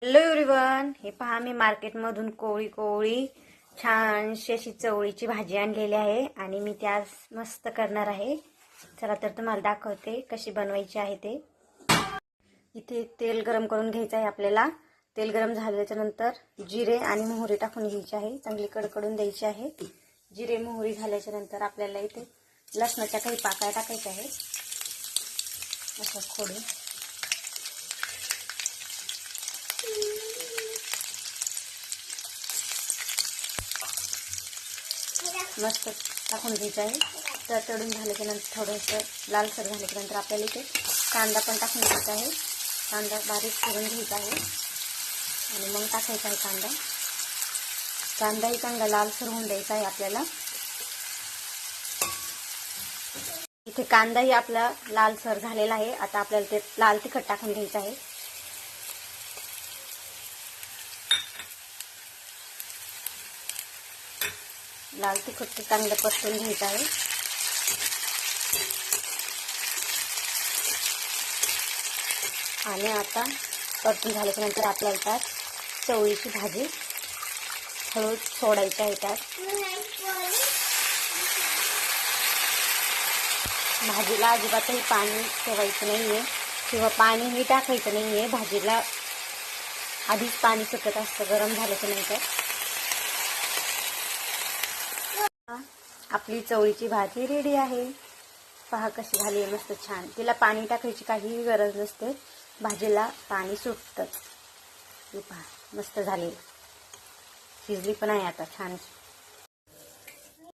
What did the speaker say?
Hello everyone, हे पहा मी मार्केटमधून कोवळी छानशी अशी चवळीची भाजी आणलेली आहे आणि मी ती आज मस्त करणार आहे. चला तर तुम्हाला दाखवते कशी बनवायची आहे ते. इथे तेल गरम करून घ्यायचं आहे आपल्याला. तेल गरम झाल्याच्या नंतर जिरे आणि मोहरी टाकून घ्यायची आहे. चांगली कडकडून द्यायची आहे. जिरे मोहरी झाल्याच्या नंतर आपल्याला इथे लसणाच्या काही पाकळ्या टाकायच्या आहेत. असं खोडून मस्त टाकून घ्यायचं आहे. तर तळून झाल्याच्या नंतर थोडंसं लालसर झाल्याच्या नंतर आपल्याला इथे कांदा पण टाकून घ्यायचा आहे. कांदा बारीक करून घ्यायचा आहे आणि मग टाकायचा आहे कांदाही चांगला लालसर होऊन द्यायचा आहे आपल्याला. इथे कांदाही आपला लालसर झालेला आहे. आता आपल्याला ते लाल तिखट टाकून घ्यायचं आहे. लाल तिखट चांगलं परतून घ्यायचं आहे. आणि आता परतून झाल्याच्या नंतर आपल्याला त्यात चवळीची भाजी हळूच सोडायची आहे. त्यात भाजीला अजिबातही पाणी ठेवायचं नाहीये किंवा पाणीही टाकायचं नाहीये. भाजीला आधीच पाणी सुटत असतं गरम झाल्याच्या नंतर. आपली चवळीची भाजी रेडी आहे. पहा कशी झाली आहे, मस्त छान. तिला पाणी टाकायची काहीही गरज नसते, भाजीला पाणी सुटतंच. पहा मस्त झाली, शिजली पण आहे आता छान.